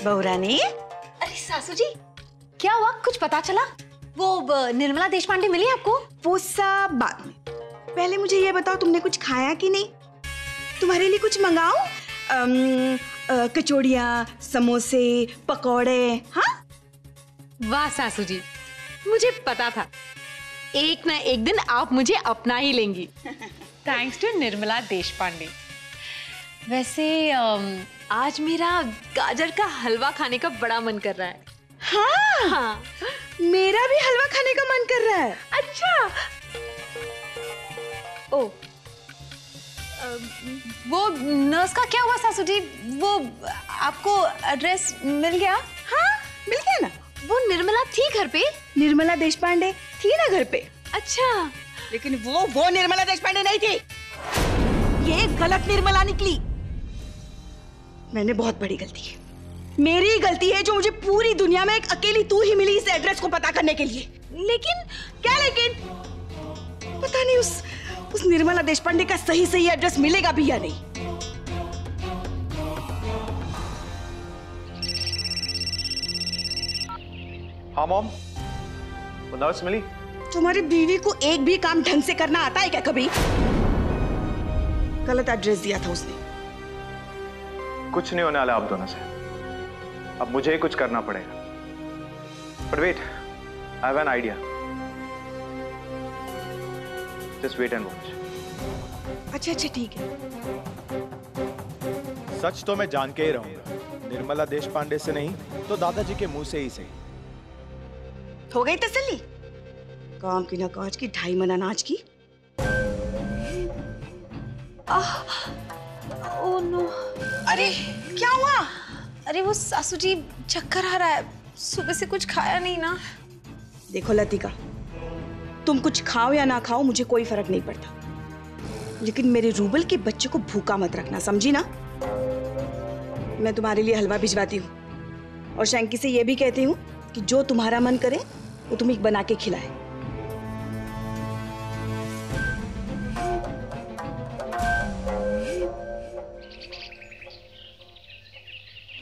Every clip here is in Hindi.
बहुरानी। अरे सासू जी, क्या हुआ? कुछ पता चला? वो निर्मला देशपांडे मिली आपको? वो सब बाद में, पहले मुझे ये बताओ तुमने कुछ खाया कि नहीं? तुम्हारे लिए कुछ मंगाऊं? कचौड़ियाँ, समोसे, पकौड़े? हाँ? वाह सासू जी, मुझे पता था एक ना एक दिन आप मुझे अपना ही लेंगी। Thanks to Nirmala Deshpande. वैसे आज मेरा गाजर का हलवा खाने का बड़ा मन कर रहा है। हाँ, हाँ, मेरा भी हलवा खाने का मन कर रहा है। अच्छा। ओ, वो नर्स का क्या हुआ सासू जी? वो आपको एड्रेस मिल गया? हाँ, मिल गया ना। वो निर्मला थी घर पे? निर्मला देशपांडे थी ना घर पे। अच्छा, लेकिन वो निर्मला देशपांडे नहीं थी। ये गलत निर्मला निकली। मैंने बहुत बड़ी गलती की। मेरी गलती है जो मुझे पूरी दुनिया में एक अकेली तू ही मिली इस एड्रेस को पता करने के लिए। लेकिन क्या लेकिन? पता नहीं उस निर्मला देशपांडे का सही एड्रेस मिलेगा भी या नहीं। हाँ मॉम, वो नर्स मिली? तुम्हारी बीवी को एक भी काम ढंग से करना आता है क्या कभी? गलत एड्रेस दिया था उसने। कुछ नहीं होने वाला आप दोनों से, अब मुझे ही कुछ करना पड़ेगा। But wait, I have an idea. Just wait and watch. अच्छा ठीक है। सच तो मैं जान के ही रहूंगा, निर्मला देशपांडे से नहीं तो दादाजी के मुंह से ही सही। हो गई तसल्ली? काम की ना काज की, 2.5 मन अनाज की। Oh no. अरे क्या हुआ? अरे वो सासू जी चक्कर आ रहा है, सुबह से कुछ खाया नहीं ना। देखो लतिका, तुम कुछ खाओ या ना खाओ मुझे कोई फर्क नहीं पड़ता, लेकिन मेरे रूबल के बच्चे को भूखा मत रखना, समझी ना? मैं तुम्हारे लिए हलवा भिजवाती हूँ और शैंकी से ये भी कहती हूँ कि जो तुम्हारा मन करे वो तुम्हें बना के खिलाए।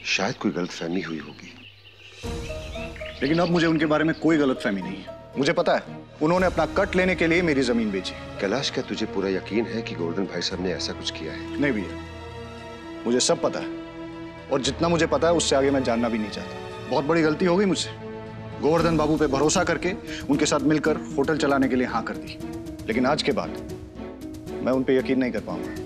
शायद कोई गलतफहमी हुई होगी, लेकिन अब मुझे उनके बारे में कोई गलतफहमी नहीं है। मुझे पता है उन्होंने अपना कट लेने के लिए मेरी जमीन बेची। कैलाश, क्या तुझे पूरा यकीन है कि गोवर्धन भाई साहब ने ऐसा कुछ किया है? नहीं भैया, मुझे सब पता है और जितना मुझे पता है उससे आगे मैं जानना भी नहीं चाहता। बहुत बड़ी गलती हो गई मुझसे। गोवर्धन बाबू पे भरोसा करके उनके साथ मिलकर होटल चलाने के लिए हाँ कर दी, लेकिन आज के बाद मैं उन पे यकीन नहीं कर पाऊंगा।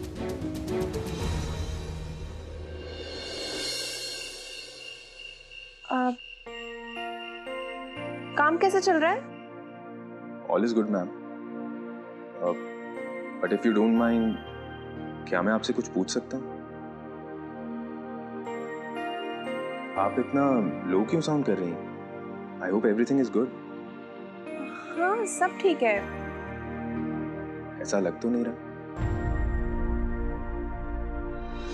काम कैसा चल रहा है? All is good, ma'am. But if you don't mind, क्या मैं आपसे कुछ पूछ सकता हूँ? आप इतना लो क्यों साउंड कर रही हैं? I hope everything is good. हाँ, सब ठीक है। ऐसा लग तो नहीं रहा।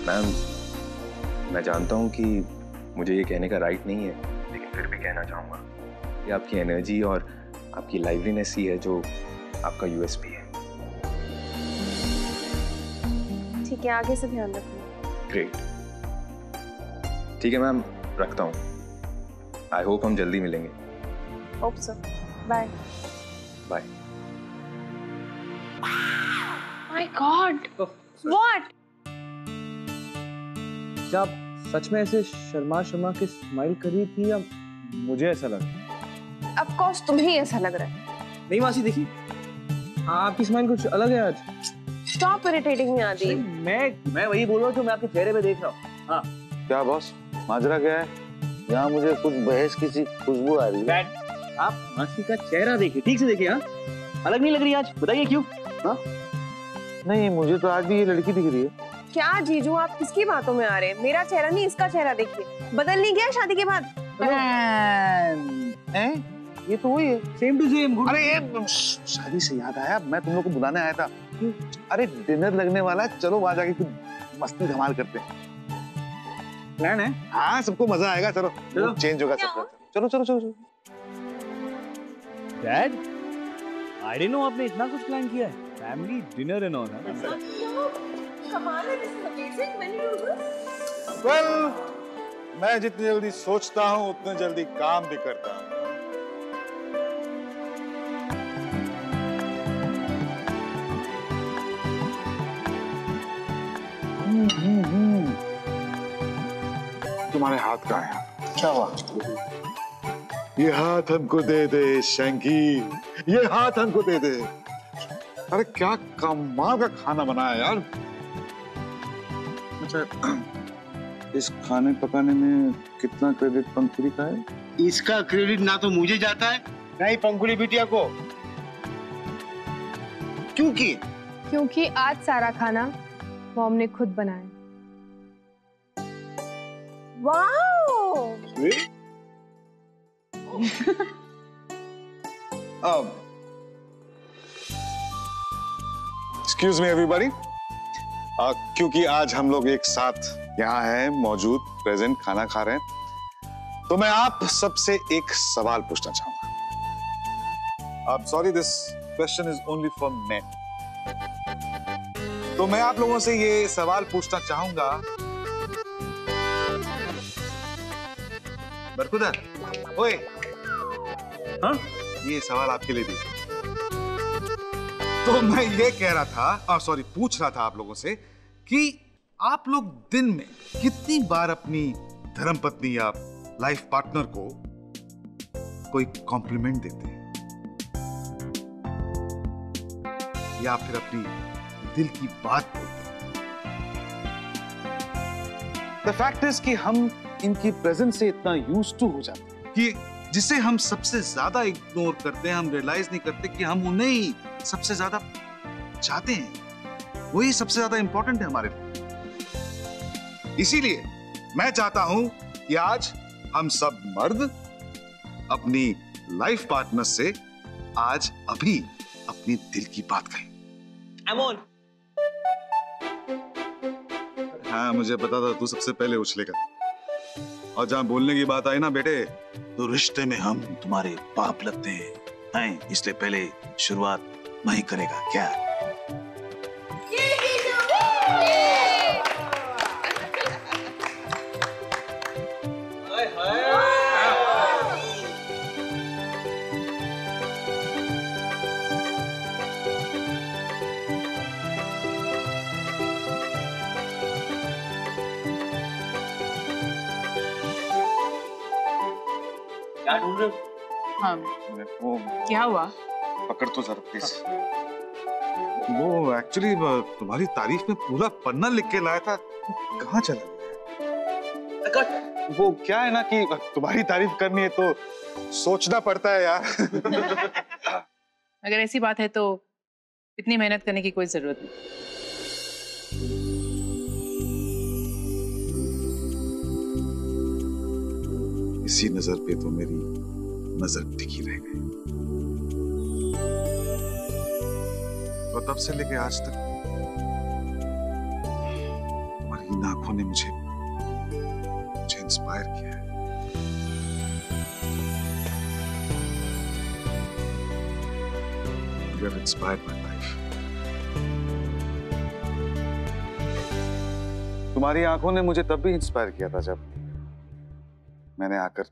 मैम, मैं जानता हूँ कि मुझे ये कहने का राइट नहीं है, लेकिन फिर भी कहना चाहूँगा। ये आपकी एनर्जी और आपकी लाइवलीनेस ही है जो आपका यूएसपी है। ठीक है, आगे से ध्यान रखना। ग्रेट। ठीक है मैम, रखता हूँ। आई होप हम जल्दी मिलेंगे। Hope so. Bye. Bye. My God, what? क्या आप सच में ऐसे शर्मा के स्माइल कर रही थी या मुझे ऐसा लगा? ऑफ कोर्स तुम्हें ऐसा लग रहा है। नहीं मासी, देखिए, हाँ, आपकी स्माइल कुछ अलग है आज। स्टॉप इरिटेटिंग मी आदि। मैं वही बोल रहा हूँ जो मैं आपके चेहरे पे देख रहा हूँ। हाँ, क्या बॉस, माजरा क्या है? यहाँ मुझे कुछ बहस की सी खुशबू आ रही है। आप मासी का चेहरा देखिए, ठीक से देखिए। हाँ, अलग नहीं लग रही आज, बताइए क्यों? हाँ, नहीं, मुझे तो आज भी ये लड़की दिख रही है। क्या जीजू, आप किसकी बातों में आ रहे हैं? मेरा चेहरा नहीं, इसका चेहरा देखिए। बदल नहीं गया शादी के बाद? ये तो वही है, सेम टू सेम। अरे ये शादी से याद आया, मैं तुम लोग को बुलाने आया था। अरे डिनर लगने वाला है, चलो वहां जाके कुछ मस्ती धमाल करते हैं। प्लान है? हाँ, सबको मजा आएगा। चलो चेंज होगा सबका। चलो चलो चलो चलो। डैड, आई डिडंट नो आपने इतना कुछ प्लान किया है। Family dinner and all. Well, मैं जितनी जल्दी सोचता हूँ उतने जल्दी काम भी करता हूँ। तुम्हारे हाथ कहाँ है? क्या हुआ? ये हाथ हमको दे दे शंकी, ये हाथ हमको दे दे। अरे क्या कमाल का खाना बनाया यार। अच्छा, इस खाने पकाने में कितना क्रेडिट पंखुड़ी का है? इसका क्रेडिट ना तो मुझे जाता है ना ही पंखुड़ी बिटिया को। क्योंकि आज सारा खाना मॉम ने खुद बनाया। वाओ! एक्सक्यूज मी एवरीबॉडी, क्योंकि आज हम लोग एक साथ यहाँ हैं, मौजूद, प्रेजेंट, खाना खा रहे हैं, तो मैं आप सबसे एक सवाल पूछना चाहूंगा। Sorry, this question is only for main. तो मैं आप लोगों से ये सवाल पूछना चाहूंगा, बरकुदा, ओए, हाँ, ये सवाल आपके लिए भी। तो मैं ये कह रहा था, सॉरी, पूछ रहा था आप लोगों से कि आप लोग दिन में कितनी बार अपनी धर्मपत्नी या लाइफ पार्टनर को कोई कॉम्प्लीमेंट देते हैं या फिर अपनी दिल की बात बोलते हैं? द फैक्ट इज कि हम इनकी प्रेजेंस से इतना यूज्ड टू हो जाते हैं कि जिसे हम सबसे ज्यादा इग्नोर करते हैं, हम रियलाइज नहीं करते कि हम उन्हें ही सबसे ज्यादा चाहते हैं, वही सबसे ज्यादा इंपॉर्टेंट है हमारे लिए। इसीलिए मैं चाहता हूं कि आज हम सब मर्द अपनी लाइफ पार्टनर से आज अभी अपनी दिल की बात कहें। अमोल, हाँ, मुझे पता था तू सबसे पहले उछलेगा, और जहां बोलने की बात आई ना बेटे, तो रिश्ते में हम तुम्हारे बाप लगते हैं, इसलिए पहले शुरुआत मैं ही करेगा क्या? क्या ढूंढ रहे हो? हाँ, वो क्या हुआ? पकड़ तो जरा प्लीज। वो एक्चुअली तुम्हारी तारीफ में पूरा पन्ना लिख के लाया था, कहाँ चला गया? वो क्या है ना कि तुम्हारी तारीफ करनी है तो सोचना पड़ता है यार। अगर ऐसी बात है तो इतनी मेहनत करने की कोई जरूरत नहीं। इसी नजर पे तो मेरी नजर टिकी रह गई, तो तब से लेके आज तक तुम्हारी इन आंखों ने मुझे इंस्पायर किया है। You have inspired my life. तुम्हारी आंखों ने मुझे तब भी इंस्पायर किया था जब मैंने आकर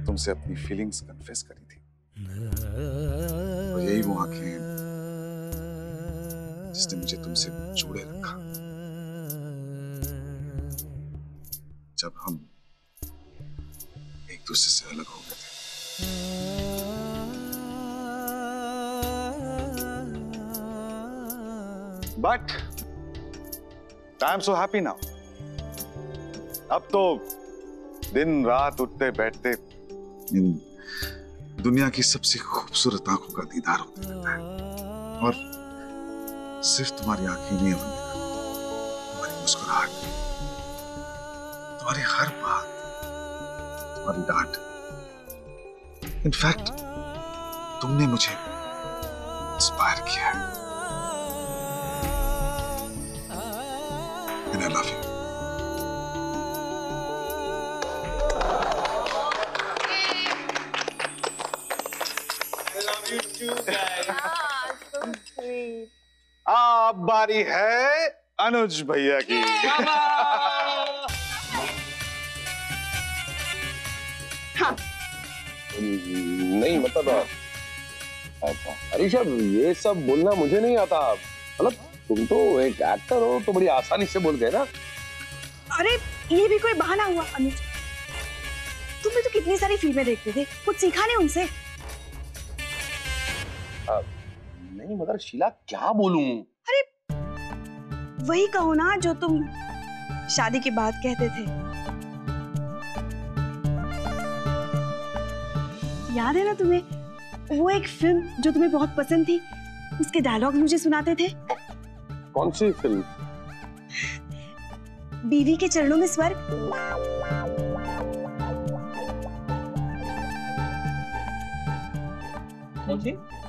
तुमसे अपनी फीलिंग्स कन्फेस करी थी, और यही वो आंखें हैं जिसने मुझे तुमसे जोड़े रखा जब हम एक दूसरे से अलग हो गए थे। But I am so happy now. अब तो दिन रात उठते बैठते इन दुनिया की सबसे खूबसूरत आंखों का दीदार होता रहता है, और सिर्फ तुम्हारी आंखें नहीं होंगी, तुम्हारी मुस्कुराहट, तुम्हारी हर बात, तुम्हारी डांट, इनफैक्ट तुमने मुझे इंस्पायर किया है। And I love you. अब बारी है अनुज भैया की। हाँ। नहीं मतलब अरीशा, ये सब बोलना मुझे नहीं आता। मतलब तुम तो एक एक्टर हो तो बड़ी आसानी से बोल गए ना। अरे ये भी कोई बहाना हुआ अनुज? तुम भी तो कितनी सारी फिल्में देखते थे, कुछ सीखा नहीं उनसे? नहीं मगर शीला क्या बोलूं? अरे वही कहो ना जो तुम शादी के बाद कहते थे। याद है ना तुम्हें वो एक फिल्म जो तुम्हें बहुत पसंद थी, उसके डायलॉग मुझे सुनाते थे? कौन सी फिल्म? बीवी के चरणों में स्वर्ग।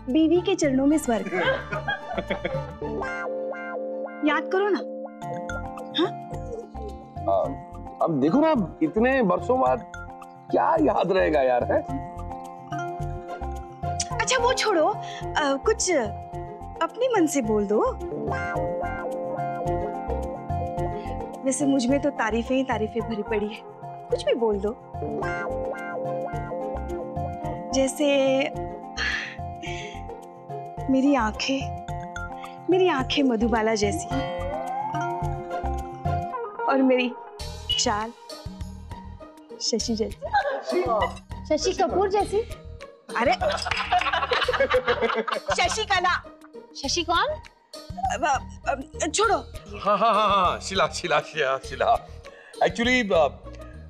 बीवी के चरणों में स्वर्ग। याद करो ना। हाँ? अब देखो ना, इतने वर्षों बाद क्या याद रहेगा यार, है? अच्छा वो छोड़ो, कुछ अपने मन से बोल दो। वैसे मुझ में तो तारीफें ही तारीफें भरी पड़ी है, कुछ भी बोल दो। जैसे मेरी आंखें मधुबाला जैसी, और मेरी चाल शशि जैसी। शशि कपूर जैसी? अरे शशि कला। शशि कौन? छोड़ो। हाँ, शिला। एक्चुअली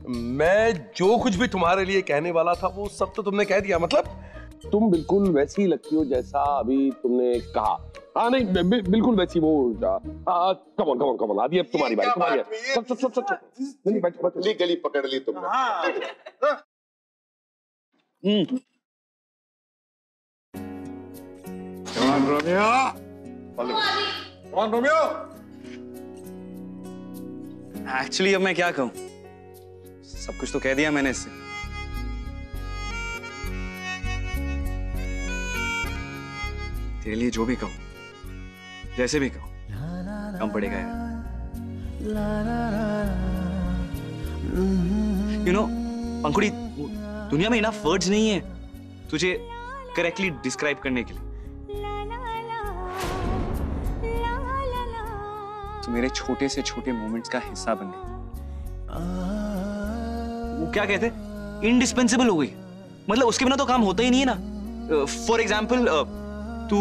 मैं जो कुछ भी तुम्हारे लिए कहने वाला था वो सब तो तुमने कह दिया। मतलब तुम बिल्कुल वैसी ही लगती हो जैसा अभी तुमने कहा। हाँ नहीं, बिल्कुल वैसी वो। कम ऑन आदि, अब तुम्हारी बारी। नहीं, बैठो। गली पकड़ ली तुमने। रोमियो। एक्चुअली अब मैं क्या कहूं, सब कुछ तो कह दिया मैंने इससे। तेरे लिए जो भी कहूं, जैसे भी कहूं, कम पड़ेगा यार। यू नो पंखुड़ी, दुनिया में इनफ वर्ड्स नहीं है तुझे करेक्टली डिस्क्राइब करने के लिए। तो मेरे छोटे से छोटे मोमेंट्स का हिस्सा बन गई। वो क्या कहते, इंडिस्पेंसिबल हो गई। मतलब उसके बिना तो काम होता ही नहीं है ना। फॉर एग्जाम्पल तू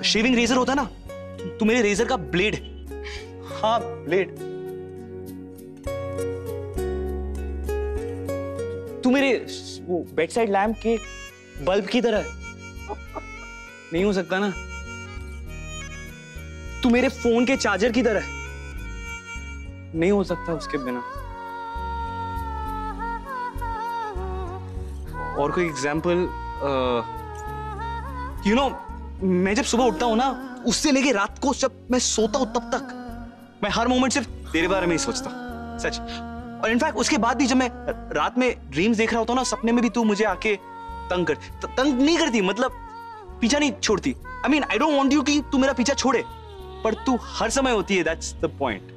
शेविंग रेजर होता ना, तू मेरे रेजर का ब्लेड है। हाँ ब्लेड। तू मेरे वो बेड साइड लैम्प के बल्ब की तरह है। नहीं हो सकता ना। तू मेरे फोन के चार्जर की तरह है। नहीं हो सकता उसके बिना। और कोई एग्जाम्पल, यू नो मैं जब सुबह उठता हूं ना, उससे लेके रात को जब मैं सोता हूं तब तक मैं हर मोमेंट सिर्फ तेरे बारे में ही सोचता हूं, सच। और इनफैक्ट उसके बाद भी जब मैं रात में ड्रीम्स देख रहा होता हूं ना, सपने में भी तू मुझे आके तंग नहीं करती, मतलब पीछा नहीं छोड़ती। I mean I don't want you कि तू मेरा पीछा छोड़े, पर तू हर समय होती है। That's the point.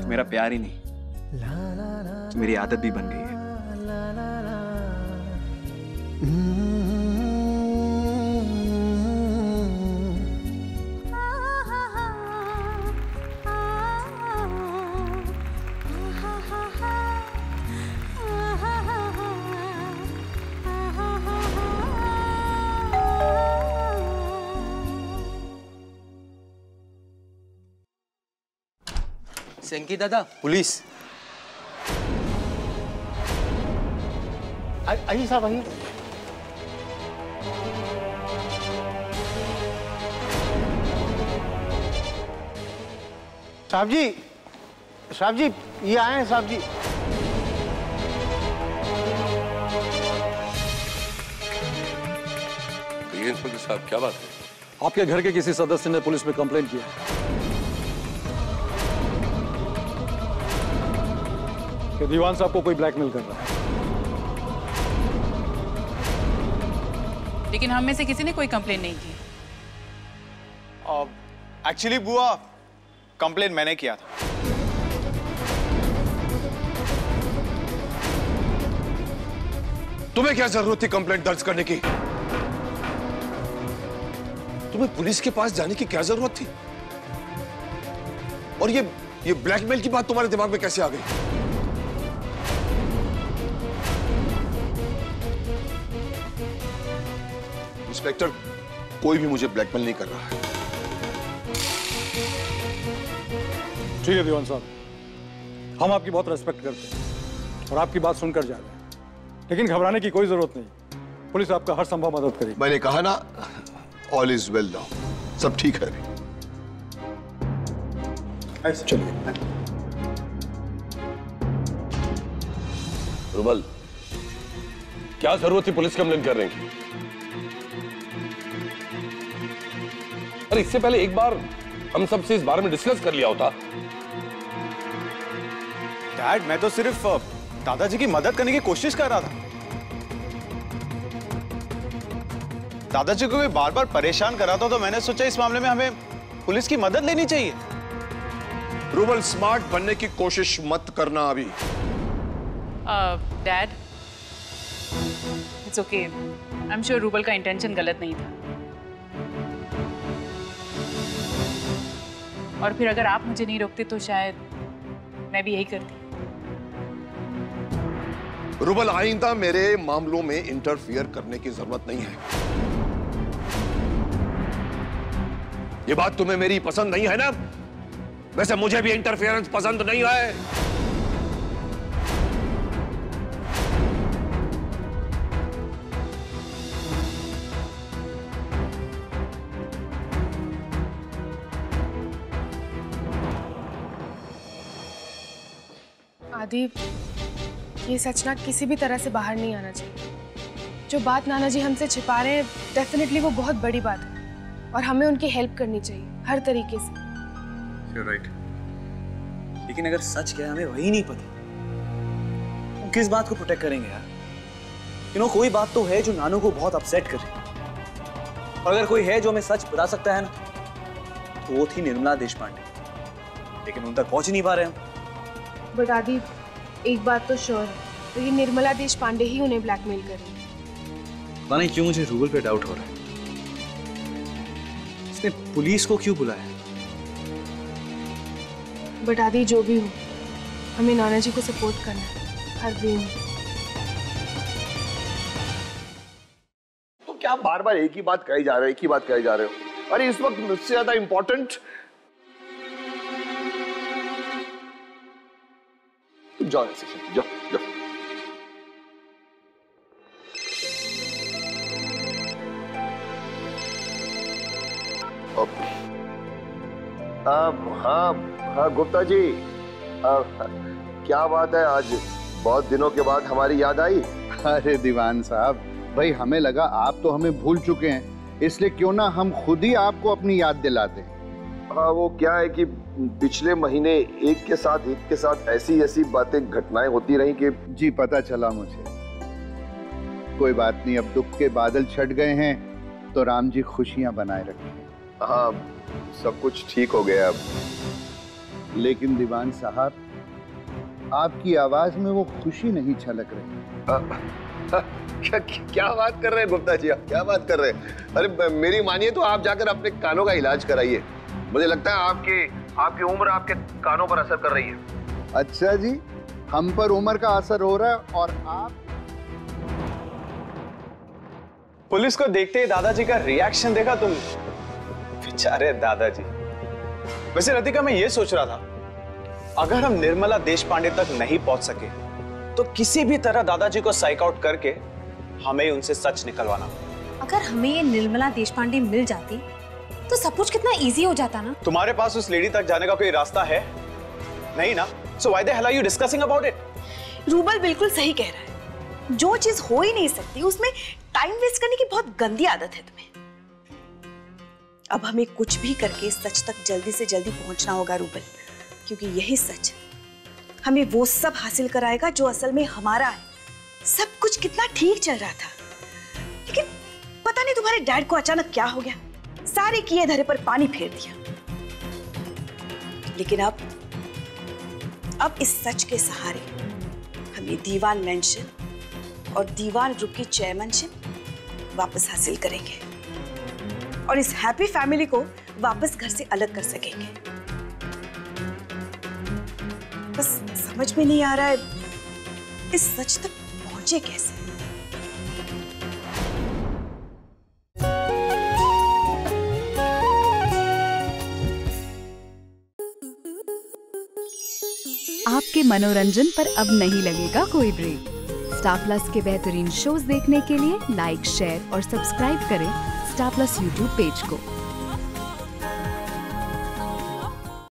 मेरा प्यार ही नहीं, तो मेरी आदत भी बन गई है। सेंकी दादा, पुलिस। आइए साहब, आइए। साहब जी ये आए हैं साहब जी। इंस्पेक्टर साहब क्या बात है? आपके घर के किसी सदस्य ने पुलिस में कंप्लेंट किया कि दीवान साहब को कोई ब्लैकमेल कर रहा है। लेकिन हम में से किसी ने कोई कंप्लेंट नहीं की। एक्चुअली बुआ, कंप्लेन मैंने किया था। तुम्हें क्या जरूरत थी कंप्लेंट दर्ज करने की? तुम्हें पुलिस के पास जाने की क्या जरूरत थी? और ये ब्लैकमेल की बात तुम्हारे दिमाग में कैसे आ गई? इंस्पेक्टर, कोई भी मुझे ब्लैकमेल नहीं कर रहा है। ठीक है दीवान साहब, हम आपकी बहुत रेस्पेक्ट करते हैं और आपकी बात सुनकर जा रहे हैं, लेकिन घबराने की कोई जरूरत नहीं। पुलिस आपका हर संभव मदद करेगी। मैंने कहा ना, ऑल इज वेल नाउ, सब ठीक है अभी। चलिए। रुबल, क्या जरूरत थी पुलिस कंप्लेंट करने की? अरे इससे पहले एक बार हम सबसे इस बारे में डिस्कस कर लिया होता। डैड, मैं तो सिर्फ दादाजी की मदद करने की कोशिश कर रहा था। दादाजी को भी बार बार परेशान कर रहा था, तो मैंने सोचा इस मामले में हमें पुलिस की मदद लेनी चाहिए। रुबल, स्मार्ट बनने की कोशिश मत करना अभी। Dad, it's okay. I am sure rouble का इंटेंशन गलत नहीं था। और फिर अगर आप मुझे नहीं रोकते तो शायद मैं भी यही करती। रुबल, आइंदा मेरे मामलों में इंटरफियर करने की जरूरत नहीं है। ये बात तुम्हें मेरी पसंद नहीं है ना? वैसे मुझे भी इंटरफियरेंस पसंद नहीं है। आदि, ये सच ना किसी भी तरह से बाहर नहीं आना चाहिए। जो बात नाना जी हमसे छिपा रहे हैं, डेफिनेटली वो बहुत बड़ी बात है और हमें उनकी हेल्प करनी चाहिए हर तरीके से। You're right. लेकिन अगर सच क्या है हमें वही नहीं पता, हम किस बात को प्रोटेक्ट करेंगे यार? कोई बात तो है जो नानू को बहुत अपसेट करे, और अगर कोई है जो हमें सच बता सकता है ना, तो वो थी निर्मला देशपांडे। लेकिन उन तक पहुंच ही नहीं पा रहे हम। बट आदि, एक बात तो श्योर है, तो ये निर्मला देशपांडे ही उन्हें ब्लैकमेल कर रही है। पता नहीं क्यों मुझे रूबल पे डाउट हो रहा है। इसने पुलिस को क्यों बुलाया? बट आदि, जो भी हो, हमें नाना जी को सपोर्ट करना है हर वे में। तो क्या बार बार एक ही बात कही जा रहे हो, एक ही बात कही जा रहे हो? अरे इस वक्त मुझसे ज्यादा इंपॉर्टेंट जाओ, जाओ जाओ। हाँ गुप्ता जी, क्या बात है, आज बहुत दिनों के बाद हमारी याद आई? अरे दीवान साहब, भाई हमें लगा आप तो हमें भूल चुके हैं, इसलिए क्यों ना हम खुद ही आपको अपनी याद दिलाते हैं। हाँ, वो क्या है कि पिछले महीने एक के साथ ऐसी बातें, घटनाएं होती रही कि जी पता चला मुझे। कोई बात नहीं, अब दुख के बादल छट गए हैं तो राम जी खुशियां बनाए रखें। हाँ, सब कुछ ठीक हो गया अब। लेकिन दीवान साहब, आपकी आवाज में वो खुशी नहीं छलक रही। क्या बात कर रहे हैं गुप्ता जी, आप क्या बात कर रहे हैं? अरे मेरी मानिए तो आप जाकर अपने कानों का इलाज कराइए। मुझे लगता है आपकी उम्र आपके कानों पर असर कर रही है। अच्छा जी, हम पर उम्र का असर हो रहा है और आप? पुलिस को देखते ही दादाजी का रिएक्शन देखा तुम? बेचारे दादाजी। वैसे रतिका, मैं ये सोच रहा था, अगर हम निर्मला देशपांडे तक नहीं पहुंच सके तो किसी भी तरह दादाजी को साइक आउट करके हमें उनसे सच निकलवाना। अगर हमें ये निर्मला देशपांडे मिल जाती तो सब कुछ कितना इजी हो जाता ना। तुम्हारे पास उस लेडी तक जाने का कोई रास्ता है नहीं ना? So why the hell are you discussing about it? Rouble बिल्कुल सही कह रहा है। जो चीज हो ही नहीं सकती उसमें टाइम वेस्ट करने की बहुत गंदी आदत है तुम्हें। अब हमें कुछ भी करके सच तक जल्दी से जल्दी पहुंचना होगा रूबल, क्योंकि यही सच हमें वो सब हासिल कराएगा जो असल में हमारा है। सब कुछ कितना ठीक चल रहा था, लेकिन पता नहीं तुम्हारे डैड को अचानक क्या हो गया, सारे किए धरे पर पानी फेर दिया। लेकिन अब इस सच के सहारे हम ये दीवान मेंशन और दीवान ग्रुप की चेयरमैनशिप वापस हासिल करेंगे और इस हैप्पी फैमिली को वापस घर से अलग कर सकेंगे। बस समझ में नहीं आ रहा है इस सच तक पहुंचे कैसे। आपके मनोरंजन पर अब नहीं लगेगा कोई ब्रेक। स्टार प्लस के बेहतरीन शोज देखने के लिए लाइक, शेयर और सब्सक्राइब करें स्टार प्लस यूट्यूब पेज को।